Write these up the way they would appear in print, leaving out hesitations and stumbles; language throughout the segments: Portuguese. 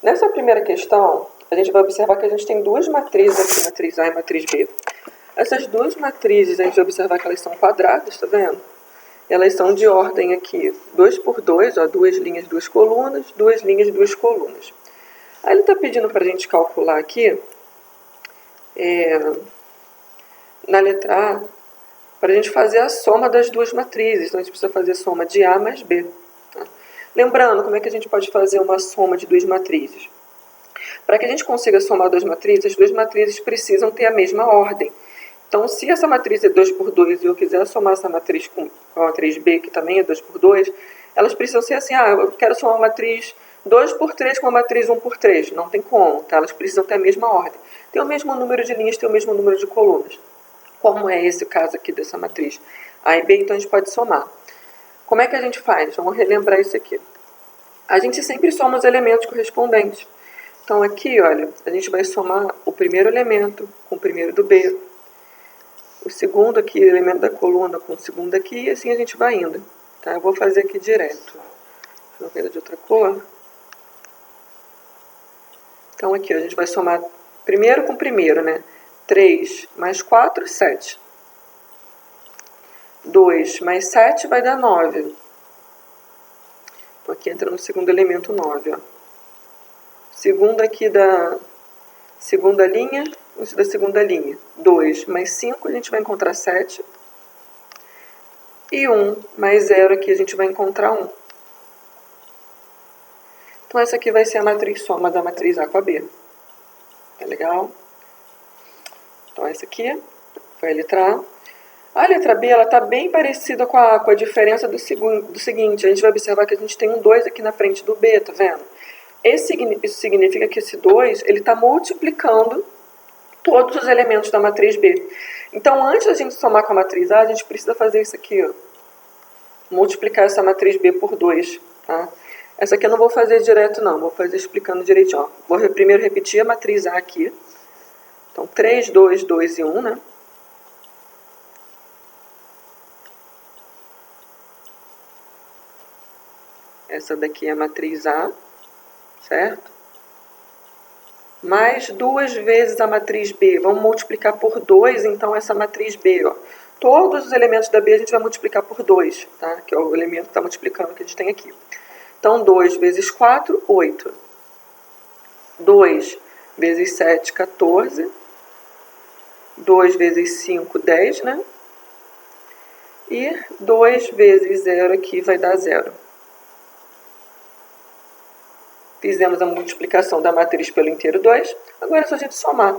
Nessa primeira questão, a gente vai observar que a gente tem duas matrizes aqui, matriz A e matriz B. Essas duas matrizes, a gente vai observar que elas são quadradas, tá vendo? Elas são de ordem aqui 2 por 2, ó, duas linhas, duas colunas, duas linhas, duas colunas. Aí ele está pedindo para a gente calcular aqui, na letra A, para a gente fazer a soma das duas matrizes. Então a gente precisa fazer a soma de A mais B. Tá? Lembrando, como é que a gente pode fazer uma soma de duas matrizes? Para que a gente consiga somar duas matrizes, as duas matrizes precisam ter a mesma ordem. Então, se essa matriz é 2 por 2 e eu quiser somar essa matriz com a matriz B, que também é 2 por 2, elas precisam ser assim, eu quero somar uma matriz 2 por 3 com a matriz 1 por 3. Não tem como, tá? Elas precisam ter a mesma ordem. Tem o mesmo número de linhas, tem o mesmo número de colunas. Como é esse o caso aqui dessa matriz A e B, então a gente pode somar. Como é que a gente faz? Vamos relembrar isso aqui. A gente sempre soma os elementos correspondentes. Então aqui, olha, a gente vai somar o primeiro elemento com o primeiro do B, o segundo aqui, elemento da coluna com o segundo aqui, e assim a gente vai indo. Tá? Eu vou fazer aqui direto. Deixa eu ver de outra cor. Então aqui, a gente vai somar primeiro com primeiro, né? 3 mais 4, 7. 2 mais 7 vai dar 9. Então aqui entra no segundo elemento 9, ó. Segundo aqui da segunda linha, isso da segunda linha. 2 mais 5, a gente vai encontrar 7. E 1 mais 0 aqui, a gente vai encontrar 1. Então essa aqui vai ser a matriz soma da matriz A com a B. Tá legal? Então essa aqui foi a letra A. A letra B está bem parecida com a diferença do seguinte. A gente vai observar que a gente tem um 2 aqui na frente do B, tá vendo? Isso significa que esse 2 está multiplicando todos os elementos da matriz B. Então, antes da gente somar com a matriz A, a gente precisa fazer isso aqui, ó. Multiplicar essa matriz B por 2. Tá? Essa aqui eu não vou fazer direto, não. Vou fazer explicando direitinho. Ó. Vou primeiro repetir a matriz A aqui. Então, 3, 2, 2 e 1, né? Essa daqui é a matriz A, certo? Mais 2 vezes a matriz B. Vamos multiplicar por 2, então, essa matriz B. Ó. Todos os elementos da B a gente vai multiplicar por 2, tá? Que é o elemento que está multiplicando que a gente tem aqui. Então, 2 vezes 4, 8. 2 vezes 7, 14. 2 vezes 5, 10, né? E 2 vezes 0 aqui vai dar 0. Fizemos a multiplicação da matriz pelo inteiro 2. Agora é só a gente somar.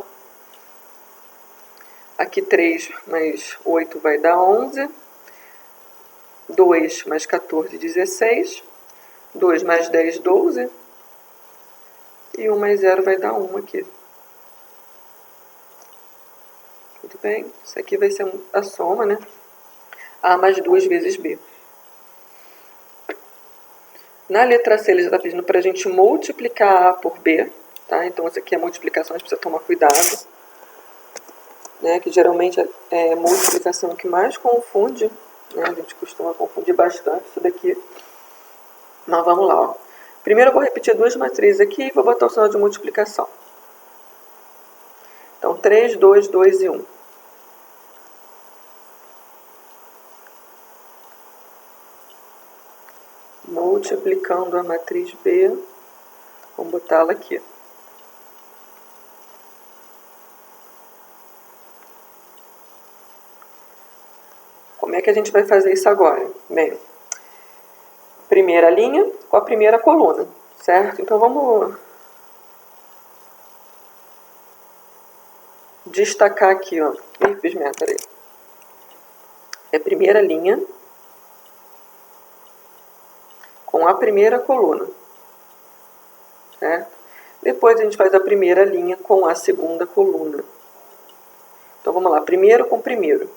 Aqui 3 mais 8 vai dar 11. 2 mais 14, 16. 2 mais 10, 12. E 1 mais 0 vai dar 1 aqui. Muito bem. Isso aqui vai ser a soma, né? A mais 2 vezes B. Na letra C, ele já está pedindo para a gente multiplicar A por B. Tá? Então, essa aqui é a multiplicação, a gente precisa tomar cuidado. Né? Que geralmente é multiplicação que mais confunde. Né? A gente costuma confundir bastante isso daqui. Mas vamos lá. Ó. Primeiro eu vou repetir duas matrizes aqui e vou botar o sinal de multiplicação. Então, 3, 2, 2 e 1. Multiplicando a matriz B, vamos botá-la aqui. Como é que a gente vai fazer isso agora? Bem, primeira linha com a primeira coluna, certo? Então vamos destacar aqui, ó. Ih, fiz merda, peraí. É primeira linha com a primeira coluna, certo? Depois a gente faz a primeira linha com a segunda coluna. Então vamos lá, primeiro com primeiro.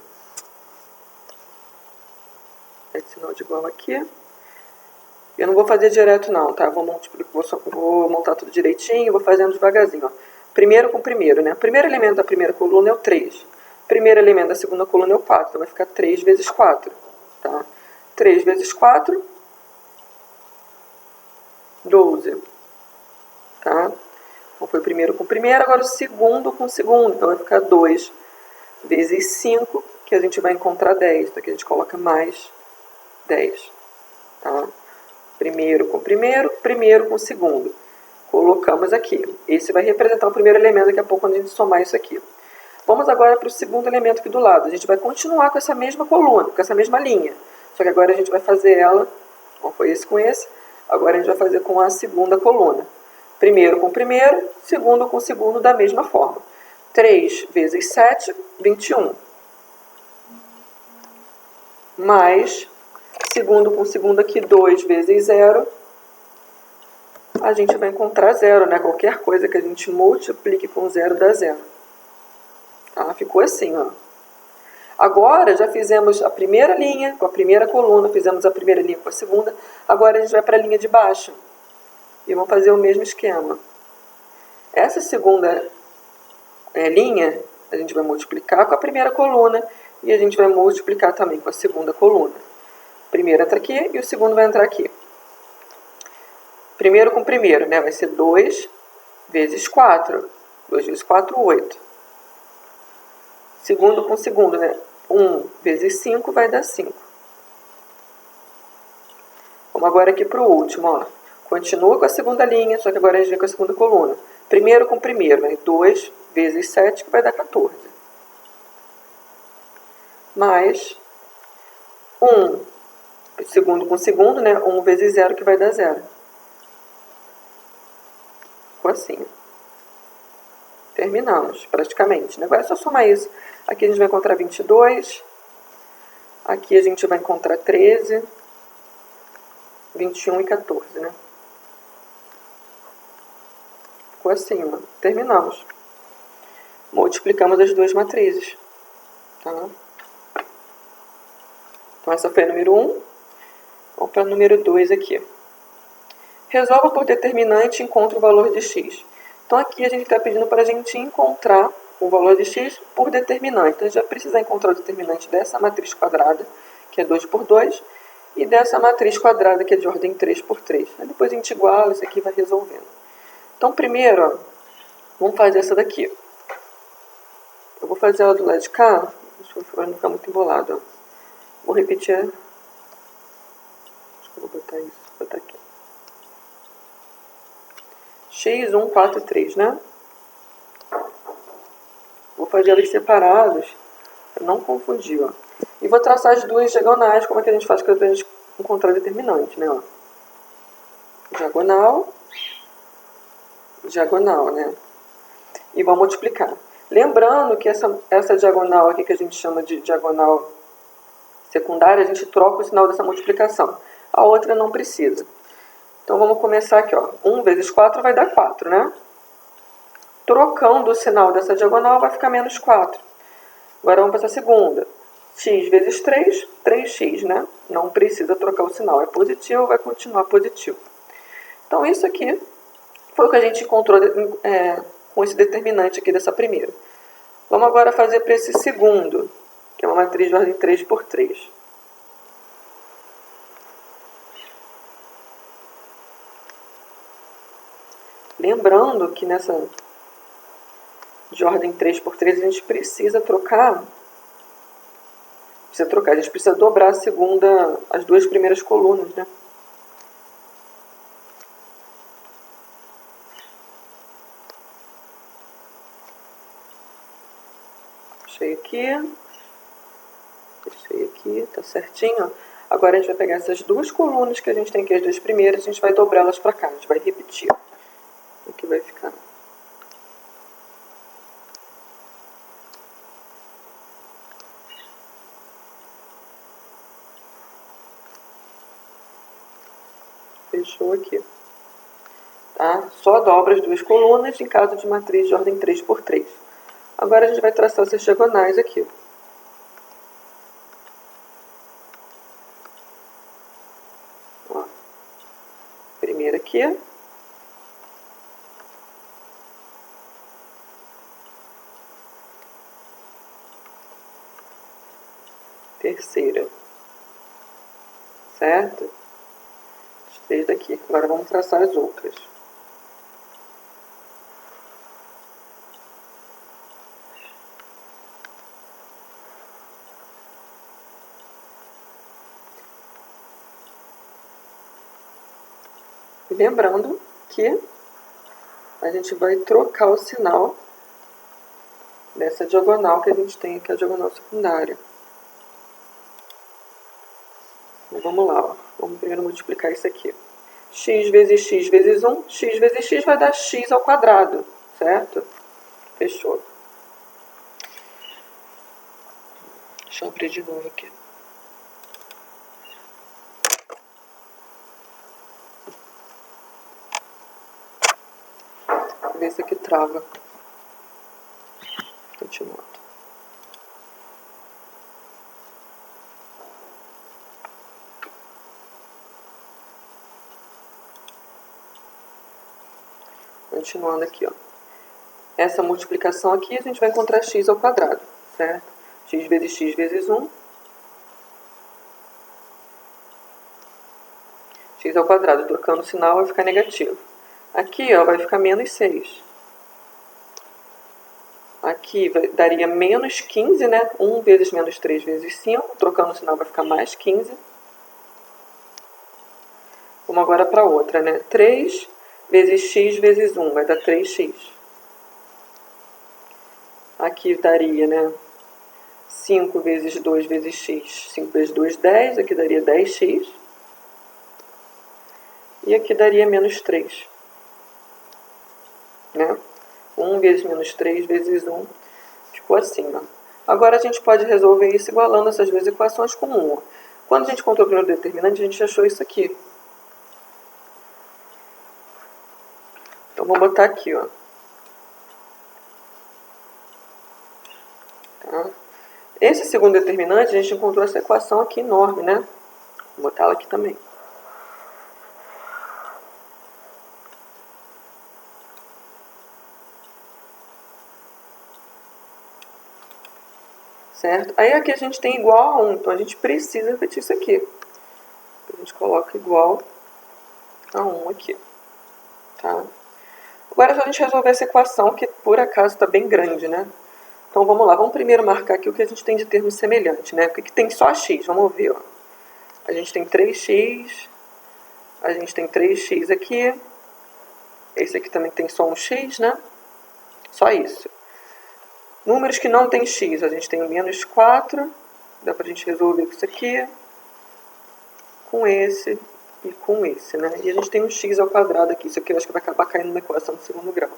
Esse sinal de igual aqui. Eu não vou fazer direto não, tá? Vou montar tudo direitinho, vou fazendo devagarzinho, ó. Primeiro com primeiro, né? O primeiro elemento da primeira coluna é o 3. O primeiro elemento da segunda coluna é o 4. Então vai ficar 3 vezes 4, tá? 3 vezes 4, 12, tá? Então, foi o primeiro com o primeiro, agora o segundo com o segundo. Então, vai ficar 2 vezes 5, que a gente vai encontrar 10. Então, aqui a gente coloca mais 10. Tá? Primeiro com o primeiro, primeiro com o segundo. Colocamos aqui. Esse vai representar o primeiro elemento daqui a pouco, quando a gente somar isso aqui. Vamos agora para o segundo elemento aqui do lado. A gente vai continuar com essa mesma coluna, com essa mesma linha. Só que agora a gente vai fazer ela, como foi esse com esse, agora a gente vai fazer com a segunda coluna. Primeiro com o primeiro, segundo com o segundo, da mesma forma. 3 vezes 7, 21. Mais, segundo com o segundo aqui, 2 vezes 0. A gente vai encontrar 0, né? Qualquer coisa que a gente multiplique com 0 dá 0. Tá? Ficou assim, ó. Agora já fizemos a primeira linha com a primeira coluna, fizemos a primeira linha com a segunda. Agora a gente vai para a linha de baixo. E vamos fazer o mesmo esquema. Essa segunda linha, a gente vai multiplicar com a primeira coluna e a gente vai multiplicar também com a segunda coluna. O primeiro entra aqui e o segundo vai entrar aqui. Primeiro com o primeiro, né? Vai ser 2 vezes 4. 2 vezes 4, 8. Segundo com o segundo, né? 1 vezes 5 vai dar 5. Vamos agora aqui para o último, ó. Continua com a segunda linha, só que agora a gente vem com a segunda coluna. Primeiro com o primeiro, né? 2 vezes 7, que vai dar 14. Mais 1, segundo com o segundo, né? 1 vezes 0, que vai dar 0. Ficou assim. Terminamos, praticamente. Agora é só somar isso. Aqui a gente vai encontrar 22. Aqui a gente vai encontrar 13, 21 e 14, né? Ficou assim, ó. Terminamos. Multiplicamos as duas matrizes. Tá? Então, essa foi a número 1. Vamos para a número 2 aqui. Resolva por determinante e encontre o valor de x. Então, aqui a gente está pedindo para a gente encontrar o valor de x por determinante. Então, a gente vai precisar encontrar o determinante dessa matriz quadrada, que é 2 por 2, e dessa matriz quadrada, que é de ordem 3 por 3. Aí depois a gente iguala, isso aqui vai resolvendo. Então, primeiro, ó, vamos fazer essa daqui. Eu vou fazer ela do lado de cá, deixa eu não ficar muito embolado. Ó. Vou repetir. Acho que eu vou botar isso, vou botar aqui. x1, 4, 3, né? Vou fazer elas separadas, para não confundir, ó. E vou traçar as duas diagonais, como é que a gente faz para a gente encontrar o determinante, né? Ó. Diagonal, diagonal, né? E vamos multiplicar. Lembrando que essa diagonal aqui, que a gente chama de diagonal secundária, a gente troca o sinal dessa multiplicação. A outra não precisa. Então, vamos começar aqui, ó. 1 vezes 4 vai dar 4, né? Trocando o sinal dessa diagonal, vai ficar menos 4. Agora, vamos para essa segunda. X vezes 3, 3x, né? Não precisa trocar o sinal. É positivo, vai continuar positivo. Então, isso aqui foi o que a gente encontrou com esse determinante aqui dessa primeira. Vamos agora fazer para esse segundo, que é uma matriz de ordem 3 por 3. Lembrando que nessa de ordem 3 por 3 a gente precisa trocar. A gente precisa dobrar a segunda, as duas primeiras colunas, né? Deixei aqui, tá certinho. Agora a gente vai pegar essas duas colunas que a gente tem aqui, as duas primeiras, a gente vai dobrá-las para cá, a gente vai repetir. Aqui vai ficar. Fechou aqui. Tá? Só dobra as duas colunas em caso de matriz de ordem 3 por 3. Agora a gente vai traçar essas diagonais aqui. Ó. Primeira aqui. Terceira. Certo? As três daqui. Agora vamos traçar as outras. E lembrando que a gente vai trocar o sinal dessa diagonal que a gente tem aqui, a diagonal secundária. Então, vamos lá, ó. Vamos primeiro multiplicar isso aqui. X vezes 1, x vezes x vai dar x ao quadrado, certo? Fechou. Deixa eu abrir de novo aqui. Vou ver se aqui trava. Continuando. Continuando aqui, ó. Essa multiplicação aqui, a gente vai encontrar x ao quadrado, certo? X vezes 1. X ao quadrado, trocando o sinal, vai ficar negativo. Aqui, ó, vai ficar menos 6. Aqui daria menos 15, né? 1 vezes menos 3 vezes 5. Trocando o sinal, vai ficar mais 15. Vamos agora para outra, né? 3 vezes x vezes 1 vai dar 3x. Aqui daria, né? 5 vezes 2 vezes x. 5 vezes 2, 10. Aqui daria 10x. E aqui daria menos 3. Né? 1 vezes menos 3 vezes 1 ficou assim. Ó. Agora a gente pode resolver isso igualando essas duas equações com 1. Ó. Quando a gente encontrou o primeiro determinante, a gente achou isso aqui. Então, vou botar aqui, ó. Tá? Esse segundo determinante, a gente encontrou essa equação aqui enorme, né? Vou botar ela aqui também. Certo? Aí aqui a gente tem igual a 1, então a gente precisa repetir isso aqui. A gente coloca igual a 1 aqui. Tá? Agora é só a gente resolver essa equação, que por acaso está bem grande, né? Então vamos lá, vamos primeiro marcar aqui o que a gente tem de termo semelhante, né? Porque aqui tem só x, vamos ver, ó. A gente tem 3x, a gente tem 3x aqui, esse aqui também tem só um x, né? Só isso. Números que não tem x, a gente tem o menos 4, dá pra gente resolver com isso aqui, com esse e com esse, né? E a gente tem um x ao quadrado aqui, isso aqui eu acho que vai acabar caindo numa equação de segundo grau.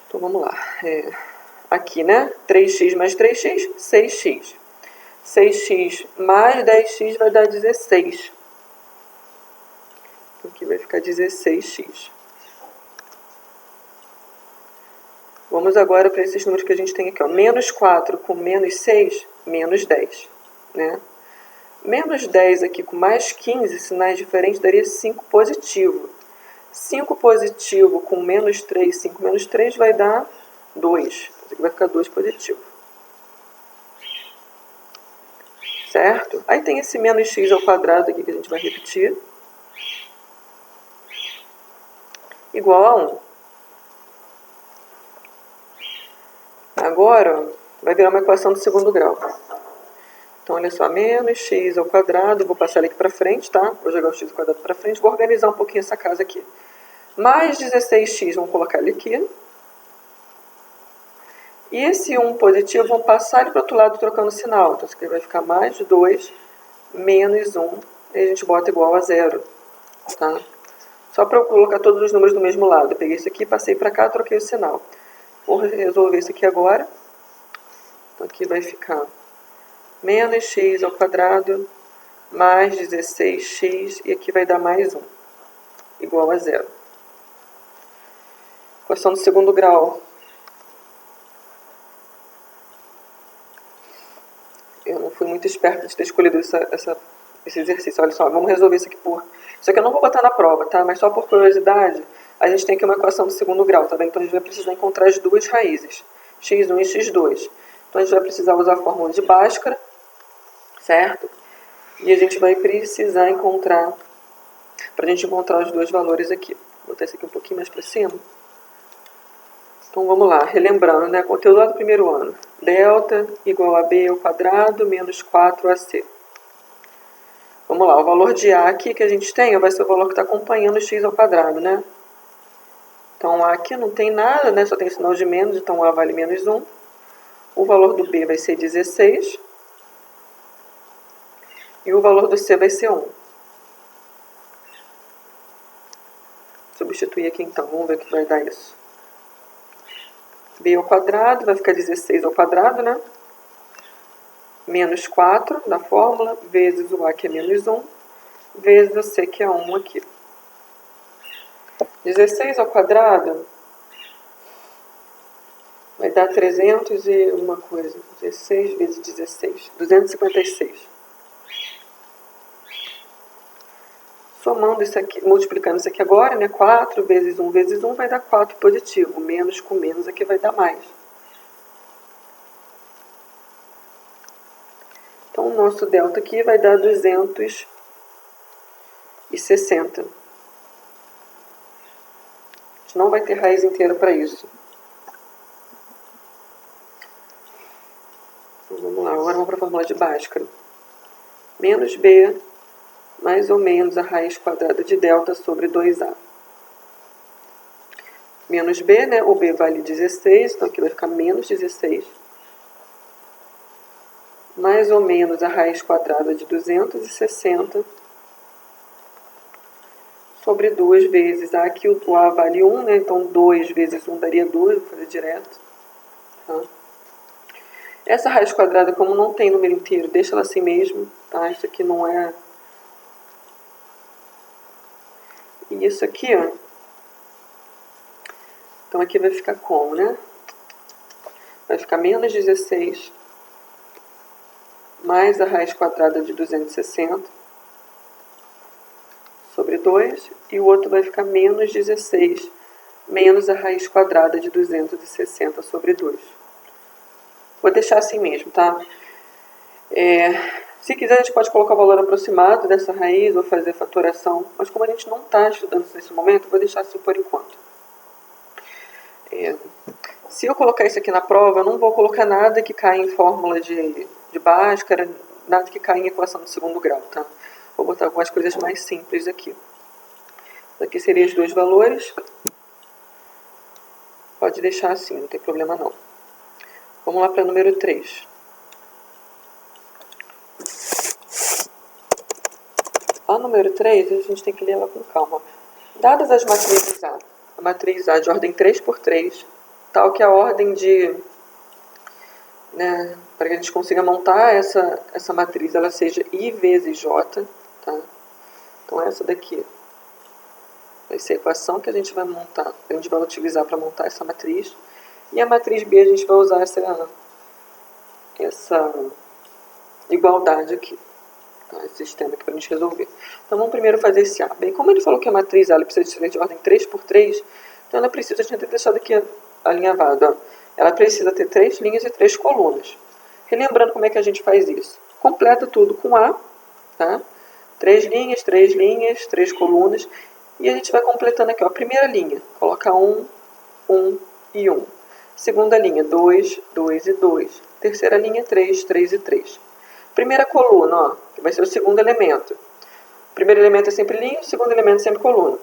Então vamos lá. Aqui, né? 3x mais 3x, 6x. 6x mais 10x vai dar 16. Então aqui vai ficar 16x. Vamos agora para esses números que a gente tem aqui, ó. Menos 4 com menos 6, menos 10. Né? Menos 10 aqui com mais 15, sinais diferentes, daria 5 positivo. 5 positivo com menos 3, 5 menos 3 vai dar 2. Isso aqui vai ficar 2 positivo. Certo? Aí tem esse menos x ao quadrado aqui que a gente vai repetir. Igual a 1. Agora, ó, vai virar uma equação do segundo grau. Então, olha só, menos x ao quadrado, vou passar ele aqui para frente, tá? Vou jogar o x ao quadrado para frente, vou organizar um pouquinho essa casa aqui. Mais 16x, vamos colocar ele aqui. E esse 1 positivo, vamos passar ele para o outro lado trocando o sinal. Então, isso aqui vai ficar mais 2 menos 1, e a gente bota igual a 0. Tá? Só para eu colocar todos os números do mesmo lado. Eu peguei isso aqui, passei para cá, troquei o sinal. Vou resolver isso aqui agora. Então, aqui vai ficar menos x ao quadrado mais 16x, e aqui vai dar mais 1, igual a 0. Equação do segundo grau. Eu não fui muito esperto de ter escolhido esse exercício. Olha só, vamos resolver isso aqui por... Isso aqui eu não vou botar na prova, tá? Mas só por curiosidade, a gente tem aqui uma equação do segundo grau, tá bem? Então a gente vai precisar encontrar as duas raízes, x1 e x2. Então a gente vai precisar usar a fórmula de Bhaskara, certo? E a gente vai precisar encontrar, para a gente encontrar os dois valores aqui. Vou botar esse aqui um pouquinho mais para cima. Então vamos lá, relembrando, né? Conteúdo lá do primeiro ano. Delta igual a b ao quadrado menos 4ac. Vamos vamos lá, o valor de A aqui que a gente tem vai ser o valor que está acompanhando o x ao quadrado, né? Então, A aqui não tem nada, né? Só tem sinal de menos, então A vale menos 1. O valor do B vai ser 16. E o valor do C vai ser 1. Substituir aqui então, vamos ver o que vai dar isso. B ao quadrado, vai ficar 16 ao quadrado, né? Menos 4 da fórmula, vezes o A que é menos 1, vezes o C que é 1 aqui. 16 ao quadrado vai dar 300 e uma coisa. 16 vezes 16, 256. Somando isso aqui, multiplicando isso aqui agora, né? 4 vezes 1 vezes 1 vai dar 4 positivo. Menos com menos aqui vai dar mais. Então, o nosso delta aqui vai dar 260. A gente não vai ter raiz inteira para isso. Então, vamos lá, agora vamos para a fórmula de Bhaskara. Menos B mais ou menos a raiz quadrada de delta sobre 2A. Menos B, né? O B vale 16, então aqui vai ficar menos 16. Mais ou menos a raiz quadrada de 260 sobre 2 vezes. Aqui o A vale 1, né? Então 2 vezes 1 daria 2, vou fazer direto. Tá? Essa raiz quadrada, como não tem número inteiro, deixa ela assim mesmo. Tá? Isso aqui não é... E isso aqui, ó. Então aqui vai ficar como, né? Vai ficar menos 16 mais a raiz quadrada de 260 sobre 2. E o outro vai ficar menos 16 menos a raiz quadrada de 260 sobre 2. Vou deixar assim mesmo, tá? Se quiser, a gente pode colocar o valor aproximado dessa raiz ou fazer fatoração. Mas como a gente não está estudando isso nesse momento, vou deixar assim por enquanto. Se eu colocar isso aqui na prova, eu não vou colocar nada que caia em fórmula de Bhaskara, nada que caia em equação de segundo grau, tá? Vou botar algumas coisas mais simples aqui. Aqui seriam os dois valores. Pode deixar assim, não tem problema não. Vamos lá para o número 3. A número 3, a gente tem que ler ela com calma. Dadas as matrizes A, a matriz A de ordem 3×3, tal que a ordem de... Né, para que a gente consiga montar essa matriz, ela seja I vezes J, tá? Então essa daqui vai ser a equação que a gente vai montar, a gente vai utilizar para montar essa matriz. E a matriz B a gente vai usar essa igualdade aqui, tá? Esse sistema aqui para a gente resolver. Então vamos primeiro fazer esse A. Bem, como ele falou que a matriz A ela precisa de ser de ordem 3×3, então ela precisa, a gente tem deixado aqui alinhavado, ó. Ela precisa ter 3 linhas e 3 colunas. Relembrando como é que a gente faz isso. Completa tudo com A, tá? 3 linhas, 3 colunas. E a gente vai completando aqui, ó. Primeira linha, coloca 1, 1 e 1. Segunda linha, 2, 2 e 2. Terceira linha, 3, 3 e 3. Primeira coluna, ó, que vai ser o segundo elemento. O primeiro elemento é sempre linha, o segundo elemento é sempre coluna.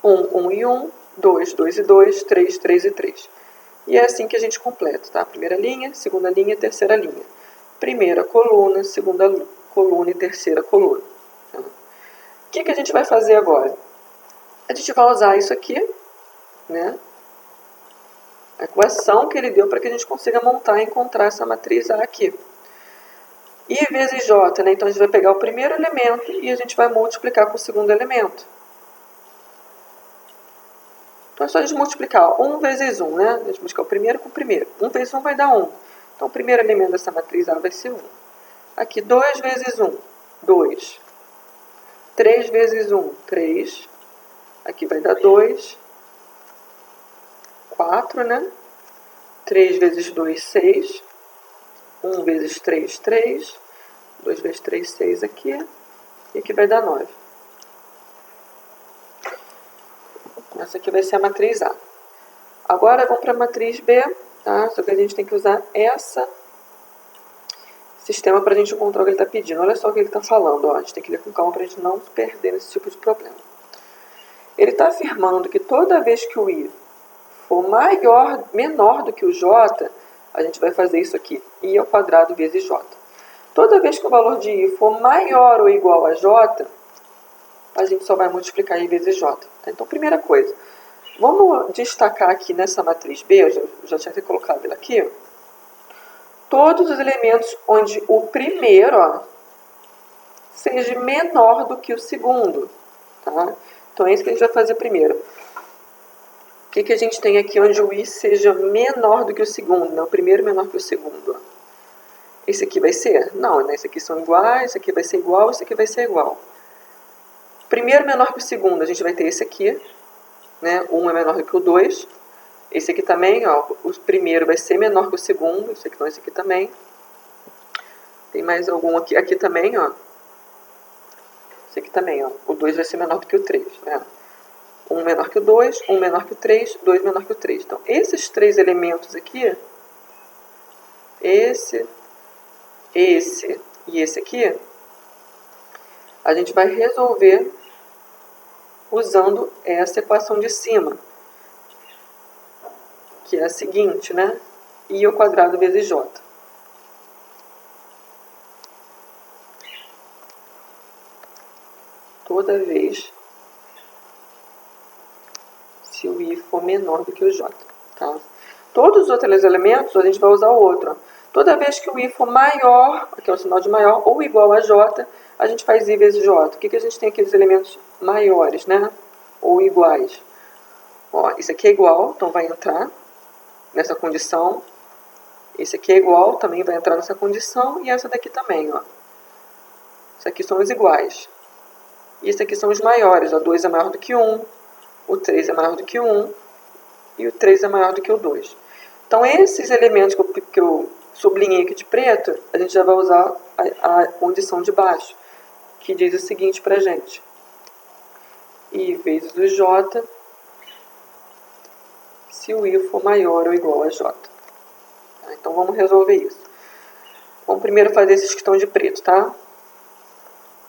1, 1 e 1, 2, 2 e 2, 3, 3 e 3. E é assim que a gente completa, tá? Primeira linha, segunda linha, terceira linha. Primeira coluna, segunda coluna e terceira coluna. Tá? O que a gente vai fazer agora? A gente vai usar isso aqui, né? A equação que ele deu para que a gente consiga montar e encontrar essa matriz A aqui. I vezes J, né? Então a gente vai pegar o primeiro elemento e a gente vai multiplicar com o segundo elemento. Então é só a gente multiplicar 1 vezes 1, né? A gente multiplicar o primeiro com o primeiro. 1 vezes 1 vai dar 1. Então o primeiro elemento dessa matriz A vai ser 1. Aqui 2 vezes 1, 2. 3 vezes 1, 3. Aqui vai dar 2. 4, né? 3 vezes 2, 6. 1 vezes 3, 3. 2 vezes 3, 6 aqui. E aqui vai dar 9. Essa aqui vai ser a matriz A. Agora vamos para a matriz B, tá? Só que a gente tem que usar sistema para a gente encontrar o que ele está pedindo. Olha só o que ele está falando. Ó. A gente tem que ler com calma para a gente não se perder nesse tipo de problema. Ele está afirmando que toda vez que o I for menor do que o J, a gente vai fazer isso aqui, I ao quadrado vezes J. Toda vez que o valor de I for maior ou igual a J, a gente só vai multiplicar I vezes J. Tá? Então, primeira coisa, vamos destacar aqui nessa matriz B, eu já tinha até colocado ela aqui, ó, todos os elementos onde o primeiro seja menor do que o segundo. Tá? Então, é isso que a gente vai fazer primeiro. O que a gente tem aqui onde o I seja menor do que o segundo? Né? O primeiro menor que o segundo. Ó. Esse aqui vai ser? Não, né? Esse aqui são iguais, esse aqui vai ser igual, esse aqui vai ser igual. Primeiro menor que o segundo, a gente vai ter esse aqui. Né? 1 é menor do que o 2. Esse aqui também, ó, o primeiro vai ser menor que o segundo. Esse aqui, não, esse aqui também. Tem mais algum aqui? Aqui também, ó. Esse aqui também, ó. O 2 vai ser menor do que o 3, né? 1 menor que o 2, 1 menor que o 3, 2 menor que o 3. Então, esses três elementos aqui, esse e esse aqui, a gente vai resolver usando essa equação de cima, que é a seguinte, né? I ao quadrado vezes J. Toda vez se o I for menor do que o J. Tá? Todos os outros elementos, a gente vai usar o outro. Ó. Toda vez que o I for maior, aqui é o sinal de maior, ou igual a J, a gente faz I vezes J. O que a gente tem aqui dos elementos maiores, né? Ou iguais? Ó, isso aqui é igual, então vai entrar nessa condição. Esse aqui é igual, também vai entrar nessa condição. E essa daqui também, ó. Isso aqui são os iguais. E esse aqui são os maiores, ó. 2 é maior do que 1. O 3 é maior do que 1 e o 3 é maior do que o 2. Então, esses elementos que eu sublinhei aqui de preto, a gente já vai usar a condição de baixo, que diz o seguinte para a gente. I vezes o J, se o I for maior ou igual a J. Então, vamos resolver isso. Vamos primeiro fazer esses que estão de preto, tá?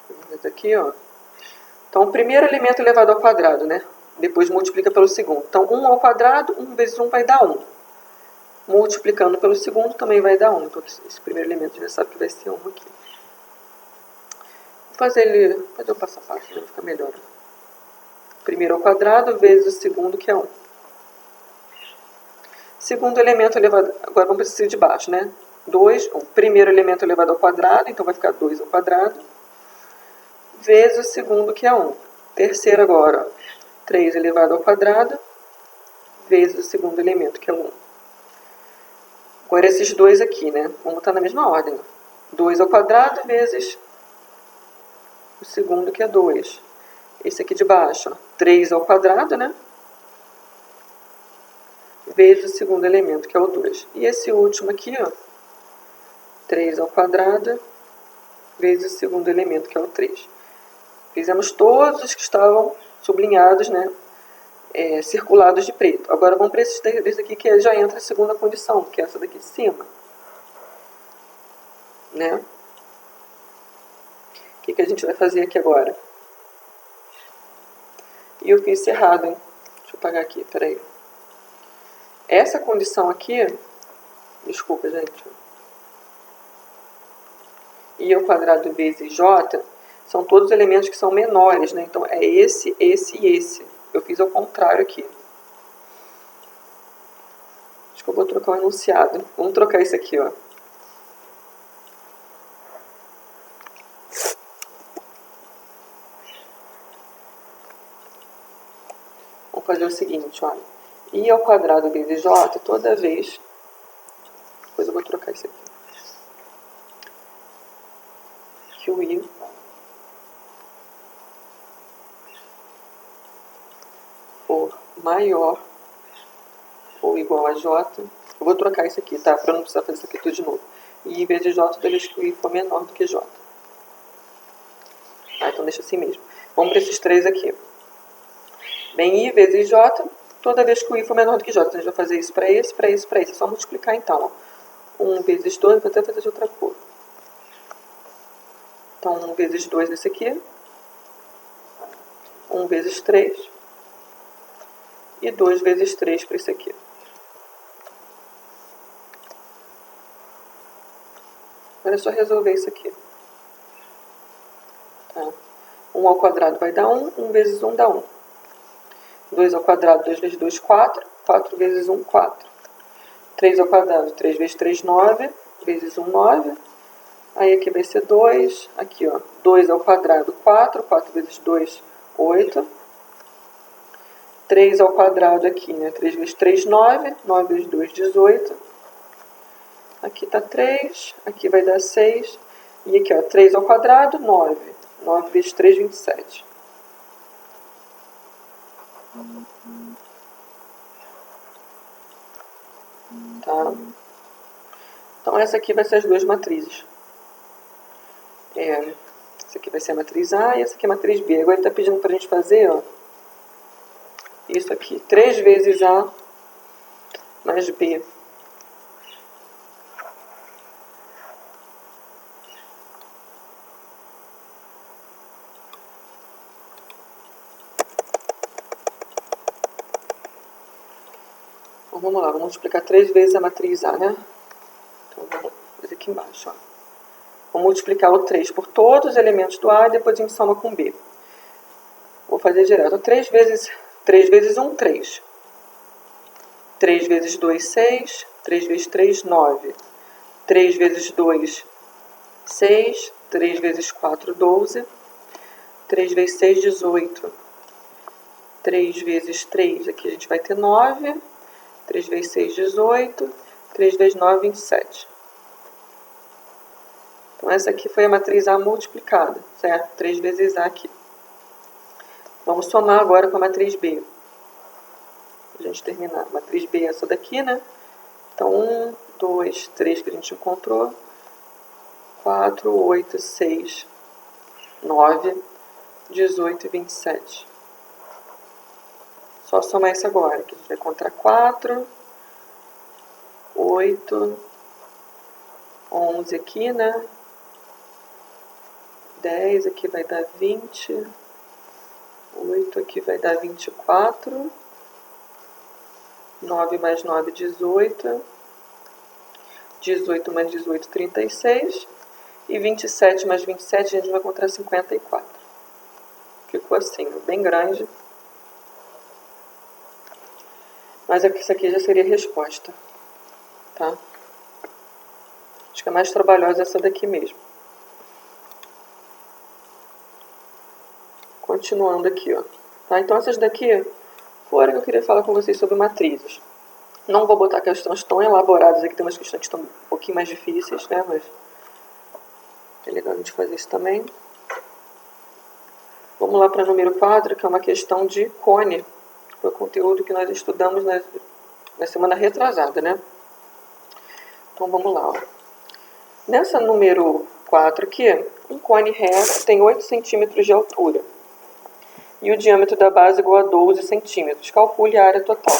Vamos aqui, ó. Então, o primeiro elemento elevado ao quadrado, né? Depois multiplica pelo segundo. Então, 1 ao quadrado, 1 vezes 1 vai dar 1. Multiplicando pelo segundo também vai dar 1. Então, esse primeiro elemento já sabe que vai ser 1 aqui. Vou fazer o passo a passo, né? Fica melhor. Primeiro ao quadrado vezes o segundo, que é 1. Segundo elemento elevado... Agora vamos para esse de baixo, né? 2, o primeiro elemento elevado ao quadrado, então vai ficar 2 ao quadrado. Vezes o segundo, que é 1. Terceiro agora, ó. 3 elevado ao quadrado, vezes o segundo elemento, que é 1. Agora, esses dois aqui, né? Vamos botar na mesma ordem. 2 ao quadrado vezes o segundo, que é 2. Esse aqui de baixo, ó, 3 ao quadrado, né? Vezes o segundo elemento, que é o 2. E esse último aqui, ó, 3 ao quadrado, vezes o segundo elemento, que é o 3. Fizemos todos os que estavam sublinhados, né? Circulados de preto. Agora vamos para esse aqui que já entra a segunda condição, que é essa daqui de cima. Né? O que a gente vai fazer aqui agora? E eu fiz errado, hein? Deixa eu apagar aqui, peraí. Essa condição aqui, desculpa, gente. I ao quadrado vezes J são todos elementos que são menores, né? Então, é esse, esse e esse. Eu fiz ao contrário aqui. Acho que eu vou trocar o enunciado. Vamos trocar isso aqui, ó. Vamos fazer o seguinte, olha. I ao quadrado vezes J, toda vez... Depois eu vou trocar isso aqui. Que o I for maior ou igual a J, eu vou trocar isso aqui, tá? Para não precisar fazer isso aqui tudo de novo. I vezes J, toda vez que o I for menor do que J. Então deixa assim mesmo. Vamos para esses três aqui. Bem, I vezes J, toda vez que o I for menor do que J. Então a gente vai fazer isso para esse, para esse, para esse. É só multiplicar então, ó. 1 vezes 2, vou até fazer de outra cor. Então, 1 vezes 2 desse aqui. 1 vezes 3. E 2 vezes 3 para esse aqui. Agora é só resolver isso aqui. Tá. 1 ao quadrado vai dar 1. 1 vezes 1 dá 1. 2 ao quadrado, 2 vezes 2, 4. 4 vezes 1, 4. 3 ao quadrado, 3 vezes 3, 9. Vezes 1, 9. Aí aqui vai ser 2. Aqui, ó. 2 ao quadrado, 4. 4 vezes 2, 8. 3 ao quadrado aqui, né? 3 vezes 3, 9. 9 vezes 2, 18. Aqui está 3. Aqui vai dar 6. E aqui, ó, 3 ao quadrado, 9. 9 vezes 3, 27. Tá? Então, essa aqui vai ser as duas matrizes. Essa aqui vai ser a matriz A e essa aqui é a matriz B. Agora ele está pedindo para a gente fazer, ó, isso aqui. 3 vezes A mais B. Então, vamos lá, vamos multiplicar 3 vezes a matriz A, né? Então, vamos fazer aqui embaixo, ó. Vou multiplicar o 3 por todos os elementos do A e depois a gente soma com B. Vou fazer direto. 3 vezes 1, 3. 3 vezes 2, 6. 3 vezes 3, 9. 3 vezes 2, 6. 3 vezes 4, 12. 3 vezes 6, 18. 3 vezes 3, aqui a gente vai ter 9. 3 vezes 6, 18. 3 vezes 9, 27. Então, essa aqui foi a matriz A multiplicada, certo? 3 vezes A aqui. Vamos somar agora com a matriz B. Para a gente terminar. A matriz B é essa daqui, né? Então, 1, 2, 3 que a gente encontrou. 4, 8, 6, 9, 18 e 27. Só somar isso agora, que a gente vai encontrar 4, 8, 11 aqui, né? 10 aqui vai dar 20, 8 aqui vai dar 24, 9 mais 9, 18, 18 mais 18, 36, e 27 mais 27 a gente vai encontrar 54. Ficou assim, bem grande. Mas isso aqui já seria a resposta, tá? Acho que é mais trabalhosa essa daqui mesmo. Continuando aqui, ó. Tá? Então, essas daqui foram que eu queria falar com vocês sobre matrizes. Não vou botar questões tão elaboradas aqui, tem umas questões que estão um pouquinho mais difíceis, né? Mas é legal a gente fazer isso também. Vamos lá para o número 4, que é uma questão de cone. Foi o conteúdo que nós estudamos na semana retrasada, né? Então, vamos lá, ó. Nessa número 4 aqui, um cone reto tem 8 centímetros de altura. E o diâmetro da base é igual a 12 centímetros. Calcule a área total.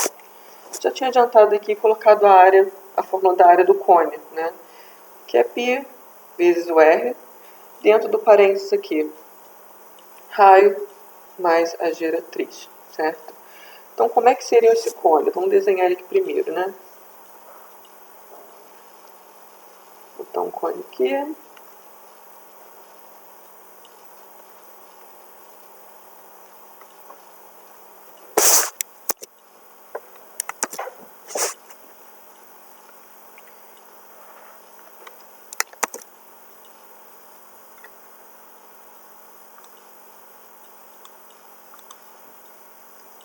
Já tinha adiantado aqui e colocado a fórmula da área do cone, né? Que é π vezes o R, dentro do parênteses aqui, raio mais a geratriz, certo? Então, como é que seria esse cone? Vamos desenhar ele aqui primeiro, né? Vou botar um cone aqui.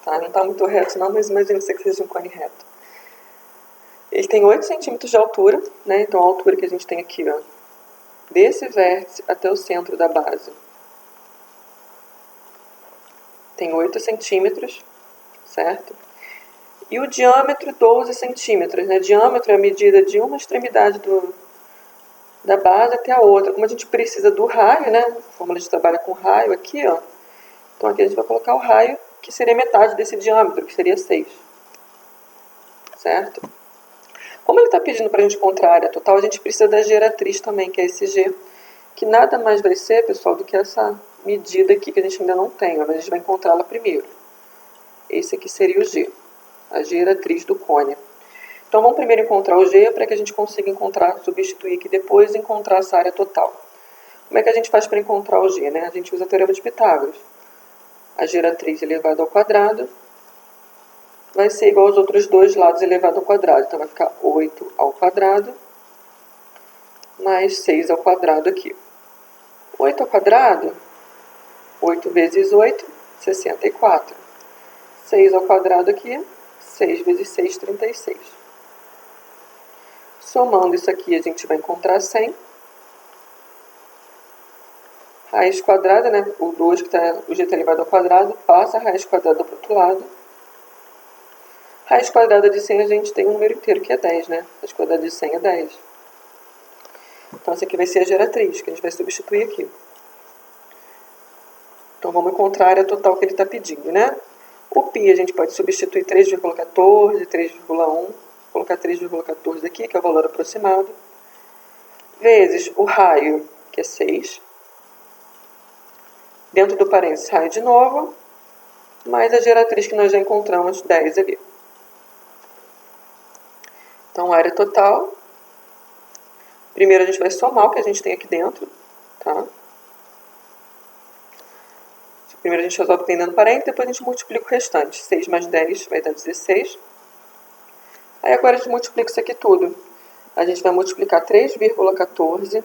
Tá? Não está muito reto não, mas imagina que seja um cone reto. Ele tem 8 centímetros de altura, né? Então a altura que a gente tem aqui, ó, desse vértice até o centro da base, tem 8 centímetros, certo? E o diâmetro, 12 centímetros, né? Diâmetro é a medida de uma extremidade da base até a outra. Como a gente precisa do raio, né? A fórmula de trabalho com raio aqui, ó. Então aqui a gente vai colocar o raio, que seria metade desse diâmetro, que seria 6. Certo? Como ele está pedindo para a gente encontrar a área total, a gente precisa da geratriz também, que é esse G. que nada mais vai ser, pessoal, do que essa medida aqui que a gente ainda não tem, mas a gente vai encontrá-la primeiro. Esse aqui seria o G, a geratriz do cone. Então vamos primeiro encontrar o G para que a gente consiga encontrar, substituir aqui depois e encontrar essa área total. Como é que a gente faz para encontrar o G, né? A gente usa o teorema de Pitágoras. A geratriz elevado ao quadrado vai ser igual aos outros dois lados elevado ao quadrado. Então vai ficar 8 ao quadrado mais 6 ao quadrado aqui. 8 ao quadrado, 8 vezes 8, 64. 6 ao quadrado aqui, 6 vezes 6, 36. Somando isso aqui, a gente vai encontrar 100. Raiz quadrada, né? O 2, que está o G está elevado ao quadrado, passa a raiz quadrada para o outro lado. Raiz quadrada de 100 a gente tem um número inteiro, que é 10, né? Raiz quadrada de 100 é 10. Então, essa aqui vai ser a geratriz, que a gente vai substituir aqui. Então, vamos encontrar a área total que ele está pedindo, né? O π a gente pode substituir 3,14, 3,1. Vou colocar 3,14 aqui, que é o valor aproximado. Vezes o raio, que é 6. Dentro do parênteses, raio de novo. Mais a geratriz que nós já encontramos, 10 ali. Então, a área total. Primeiro a gente vai somar o que a gente tem aqui dentro, tá? Primeiro a gente resolve o que tem dentro do parênteses, depois a gente multiplica o restante. 6 mais 10 vai dar 16. Aí agora a gente multiplica isso aqui tudo. A gente vai multiplicar 3,14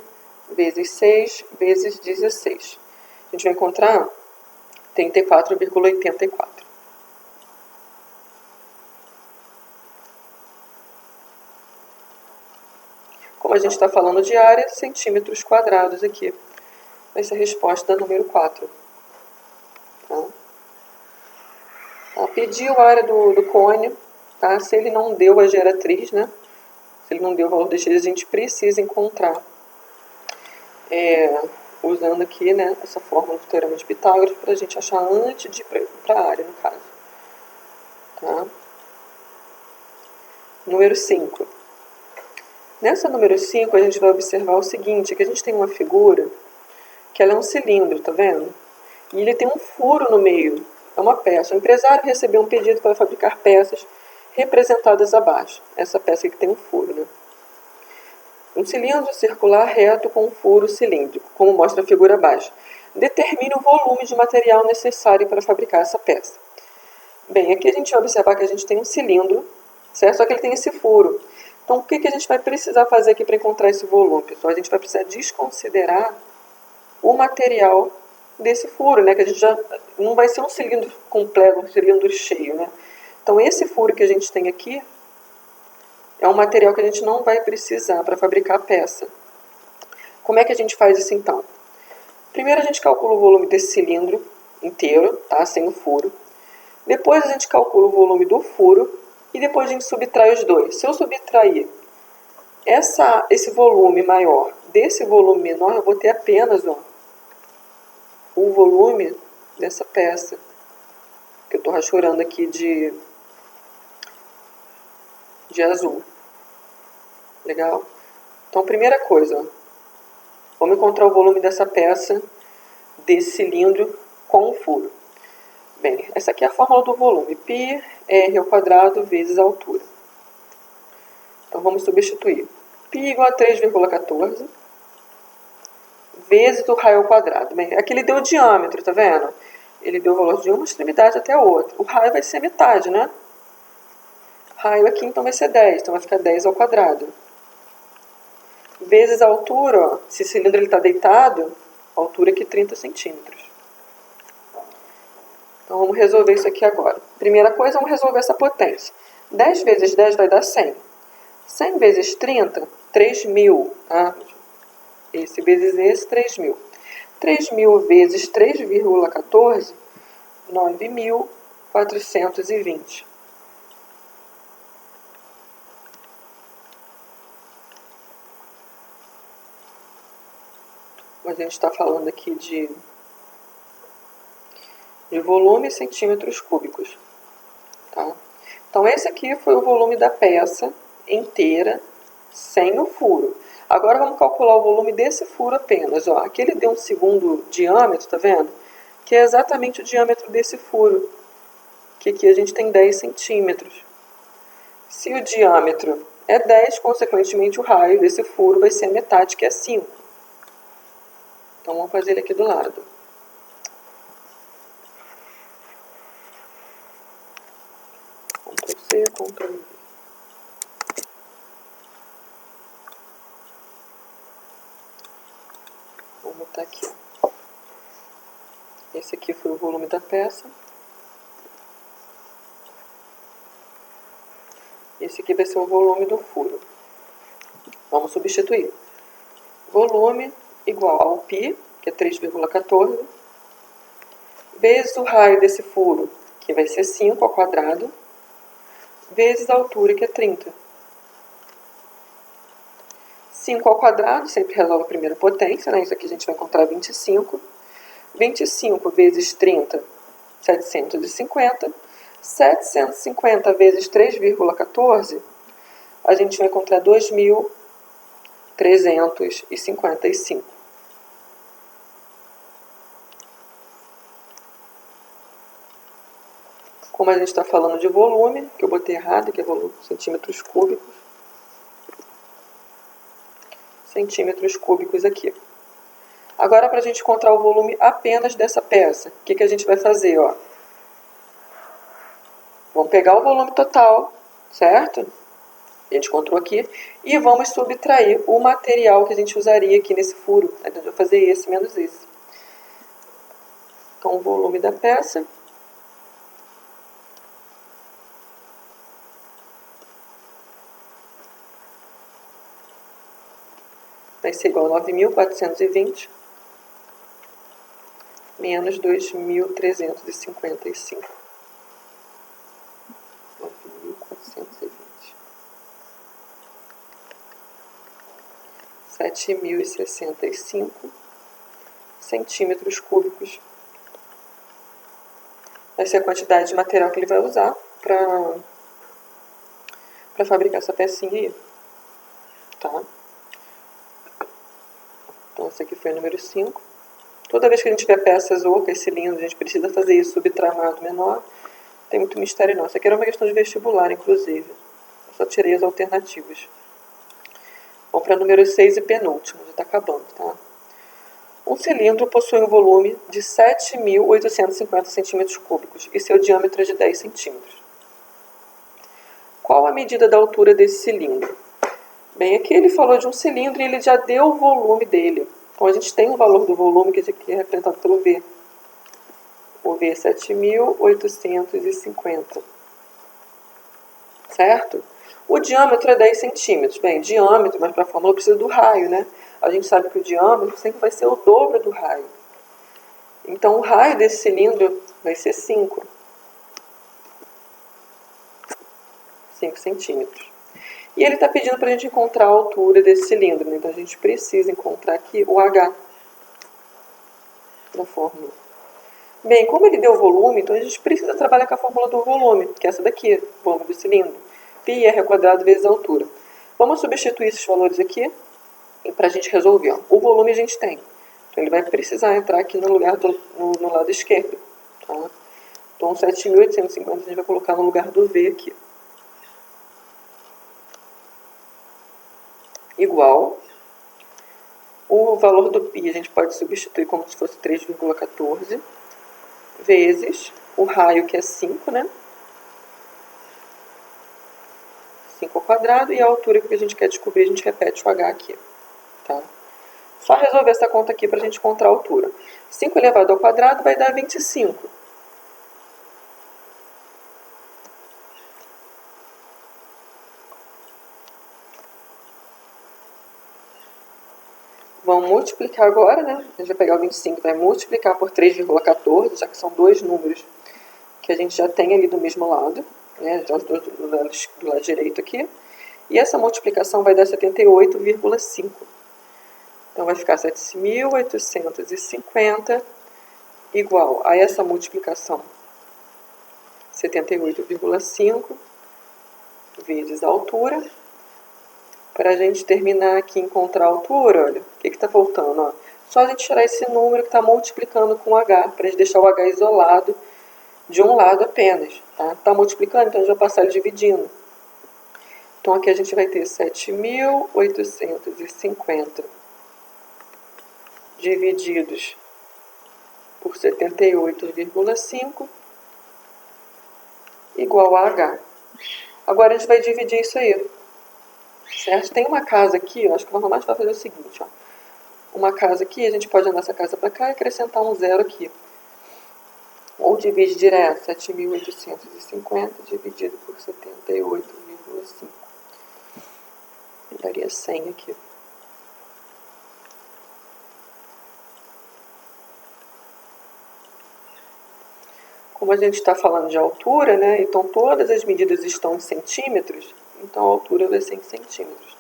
vezes 6 vezes 16. A gente vai encontrar 34,84. Como a gente está falando de área, centímetros quadrados aqui. Vai ser a resposta número 4. Tá? Pediu a área do cone. Tá? Se ele não deu a geratriz, né? Se ele não deu o valor da x, a gente precisa encontrar. Usando aqui, né, essa fórmula do teorema de Pitágoras para a gente achar antes de ir para a área, no caso. Tá? Número 5. Nessa número 5, a gente vai observar o seguinte, que a gente tem uma figura que ela é um cilindro, tá vendo? E ele tem um furo no meio, é uma peça. O empresário recebeu um pedido para fabricar peças representadas abaixo. Essa peça aqui tem um furo, né? Um cilindro circular reto com um furo cilíndrico, como mostra a figura abaixo. Determine o volume de material necessário para fabricar essa peça. Bem, aqui a gente vai observar que a gente tem um cilindro, certo? Só que ele tem esse furo. Então, o que a gente vai precisar fazer aqui para encontrar esse volume, pessoal? A gente vai precisar desconsiderar o material desse furo, né? Que a gente já não vai ser um cilindro completo, um cilindro cheio, né? Então, esse furo que a gente tem aqui é um material que a gente não vai precisar para fabricar a peça. Como é que a gente faz isso então? Primeiro a gente calcula o volume desse cilindro inteiro, tá? Sem o furo. Depois a gente calcula o volume do furo e depois a gente subtrai os dois. Se eu subtrair esse volume maior desse volume menor, eu vou ter apenas o volume dessa peça, que eu estou rachurando aqui de azul. Legal? Então, primeira coisa, vamos encontrar o volume dessa peça, desse cilindro com o furo. Bem, essa aqui é a fórmula do volume, πr ao quadrado vezes a altura. Então, vamos substituir. π igual a 3,14 vezes o raio ao quadrado. Bem, aqui ele deu o diâmetro, tá vendo? Ele deu o valor de uma extremidade até a outra. O raio vai ser a metade, né? Raio aqui, então, vai ser 10. Então, vai ficar 10 ao quadrado. Vezes a altura, ó, se o cilindro está deitado, a altura aqui 30 centímetros. Então, vamos resolver isso aqui agora. Primeira coisa, vamos resolver essa potência. 10 vezes 10 vai dar 100. 100 vezes 30, 3.000. Tá? Esse vezes esse, 3.000. 3.000 vezes 3,14, 9.420. A gente está falando aqui de volume em centímetros cúbicos. Tá? Então, esse aqui foi o volume da peça inteira sem o furo. Agora vamos calcular o volume desse furo apenas. Ó, aqui ele deu um segundo diâmetro, tá vendo? Que é exatamente o diâmetro desse furo, que aqui a gente tem 10 centímetros. Se o diâmetro é 10, consequentemente o raio desse furo vai ser a metade, que é 5. Então vamos fazer ele aqui do lado. Ctrl+C, Ctrl+V. Vamos botar aqui. Esse aqui foi o volume da peça. Esse aqui vai ser o volume do furo. Vamos substituir. Volume igual ao π, que é 3,14, vezes o raio desse furo, que vai ser 5 ao quadrado, vezes a altura, que é 30. 5 ao quadrado, sempre resolve a primeira potência, né? Isso aqui a gente vai encontrar 25. 25 vezes 30, 750. 750 vezes 3,14, a gente vai encontrar 2.355. Como a gente está falando de volume, que eu botei errado, que é volume centímetros cúbicos. Centímetros cúbicos aqui. Agora, para a gente encontrar o volume apenas dessa peça, o que a gente vai fazer? Ó? Vamos pegar o volume total, certo? A gente encontrou aqui. E vamos subtrair o material que a gente usaria aqui nesse furo. A gente vai fazer esse menos esse. Então, o volume da peça vai ser igual a 9.420 menos 2.355. 9.420. 7.065 centímetros cúbicos. Vai ser a quantidade de material que ele vai usar para fabricar essa pecinha aí. Tá? Então, esse aqui foi o número 5. Toda vez que a gente tiver peças ocas, cilindros, a gente precisa fazer isso subtramado menor. Tem muito mistério não. Isso aqui era uma questão de vestibular, inclusive. Eu só tirei as alternativas. Vamos para número 6 e penúltimo. Já está acabando, tá? Um cilindro possui um volume de 7.850 centímetros cúbicos e seu diâmetro é de 10 centímetros. Qual a medida da altura desse cilindro? Bem, aqui ele falou de um cilindro e ele já deu o volume dele. Então, a gente tem o valor do volume, que aqui é representado pelo V. O V é 7.850. Certo? O diâmetro é 10 centímetros. Bem, diâmetro, mas para a fórmula precisa do raio, né? A gente sabe que o diâmetro sempre vai ser o dobro do raio. Então, o raio desse cilindro vai ser 5 centímetros. E ele está pedindo para a gente encontrar a altura desse cilindro, né? Então a gente precisa encontrar aqui o H da fórmula. Bem, como ele deu volume, então a gente precisa trabalhar com a fórmula do volume, que é essa daqui, o volume do cilindro. πr² vezes a altura. Vamos substituir esses valores aqui para a gente resolver. Ó. O volume a gente tem. Então ele vai precisar entrar aqui no lugar no lado esquerdo. Tá? Então 7.850 a gente vai colocar no lugar do V aqui. Igual, o valor do π a gente pode substituir como se fosse 3,14, vezes o raio, que é 5, né? 5 ao quadrado, e a altura que a gente quer descobrir, a gente repete o h aqui. Tá? Só resolver essa conta aqui para a gente encontrar a altura. 5 elevado ao quadrado vai dar 25. Vamos multiplicar agora, né? A gente vai pegar o 25 e vai multiplicar por 3,14, já que são dois números que a gente já tem ali do mesmo lado, né? Os dois do lado direito aqui. E essa multiplicação vai dar 78,5. Então vai ficar 7.850 igual a essa multiplicação, 78,5 vezes a altura, Para a gente terminar aqui e encontrar a altura, olha, o que está faltando? Ó? Só a gente tirar esse número que está multiplicando com H, para a gente deixar o H isolado de um lado apenas. Tá multiplicando, então a gente vai passar ele dividindo. Então aqui a gente vai ter 7.850 divididos por 78,5 igual a H. Agora a gente vai dividir isso aí. Certo? Tem uma casa aqui, eu acho que o normal vai fazer o seguinte, ó. Uma casa aqui, a gente pode andar essa casa para cá e acrescentar um zero aqui. Ou divide direto, 7.850 dividido por 78,5. Daria 100 aqui. Como a gente está falando de altura, né? Então todas as medidas estão em centímetros, então a altura vai ser em centímetros.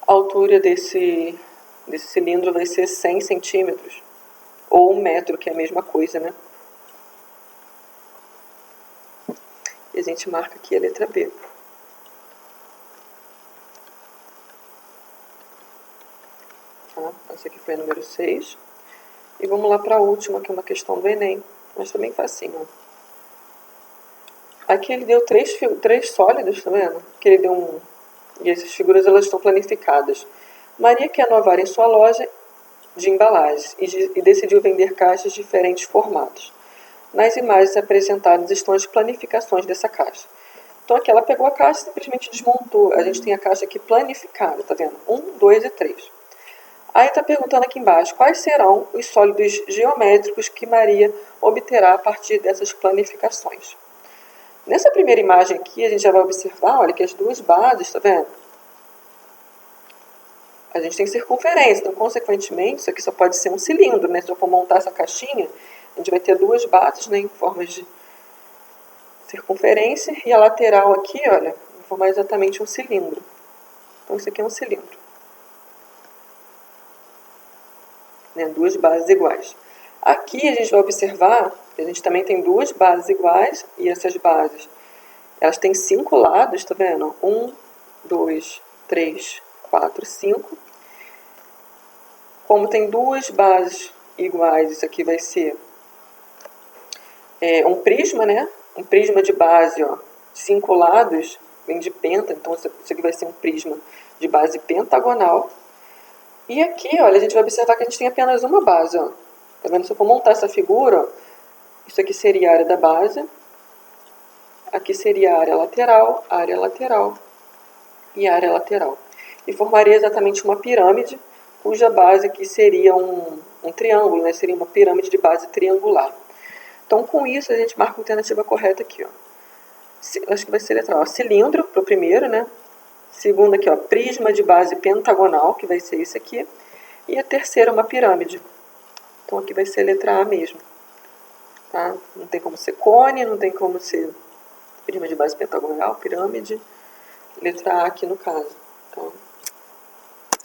A altura desse cilindro vai ser 100 centímetros, ou 1 metro, que é a mesma coisa, né? E a gente marca aqui a letra B. Tá? Essa aqui foi a número 6. E vamos lá para a última, que é uma questão do Enem, mas também facinho. Aqui ele deu três sólidos, tá vendo? Que ele deu e essas figuras elas estão planificadas. Maria quer inovar em sua loja de embalagens e decidiu vender caixas de diferentes formatos. Nas imagens apresentadas estão as planificações dessa caixa. Então aqui ela pegou a caixa e simplesmente desmontou. A gente tem a caixa aqui planificada, tá vendo? 1, 2 e 3. Aí está perguntando aqui embaixo, quais serão os sólidos geométricos que Maria obterá a partir dessas planificações. Nessa primeira imagem aqui, a gente já vai observar, olha, que as duas bases, tá vendo? A gente tem circunferência, então, consequentemente, isso aqui só pode ser um cilindro, né? Se eu for montar essa caixinha, a gente vai ter duas bases, né, em formas de circunferência, e a lateral aqui, olha, vai formar exatamente um cilindro. Então, isso aqui é um cilindro. Né, duas bases iguais. Aqui a gente vai observar que a gente também tem duas bases iguais, e essas bases, elas têm 5 lados, tá vendo? 1, 2, 3, 4, 5. Como tem duas bases iguais, isso aqui vai ser um prisma, né? Um prisma de base, ó, 5 lados, vem de penta, então isso aqui vai ser um prisma de base pentagonal. E aqui, olha, a gente vai observar que a gente tem apenas uma base, ó. Tá vendo? Se eu for montar essa figura, ó, isso aqui seria a área da base, aqui seria a área lateral e a área lateral. E formaria exatamente uma pirâmide, cuja base aqui seria um triângulo, né? Seria uma pirâmide de base triangular. Então, com isso, a gente marca a alternativa correta aqui, ó. Acho que vai ser letra A. Cilindro, para o primeiro, né? Segundo aqui, ó, prisma de base pentagonal, que vai ser esse aqui. E a terceira, uma pirâmide. Então, aqui vai ser letra A mesmo. Tá? Não tem como ser cone, não tem como ser prisma de base pentagonal, pirâmide. Letra A aqui no caso.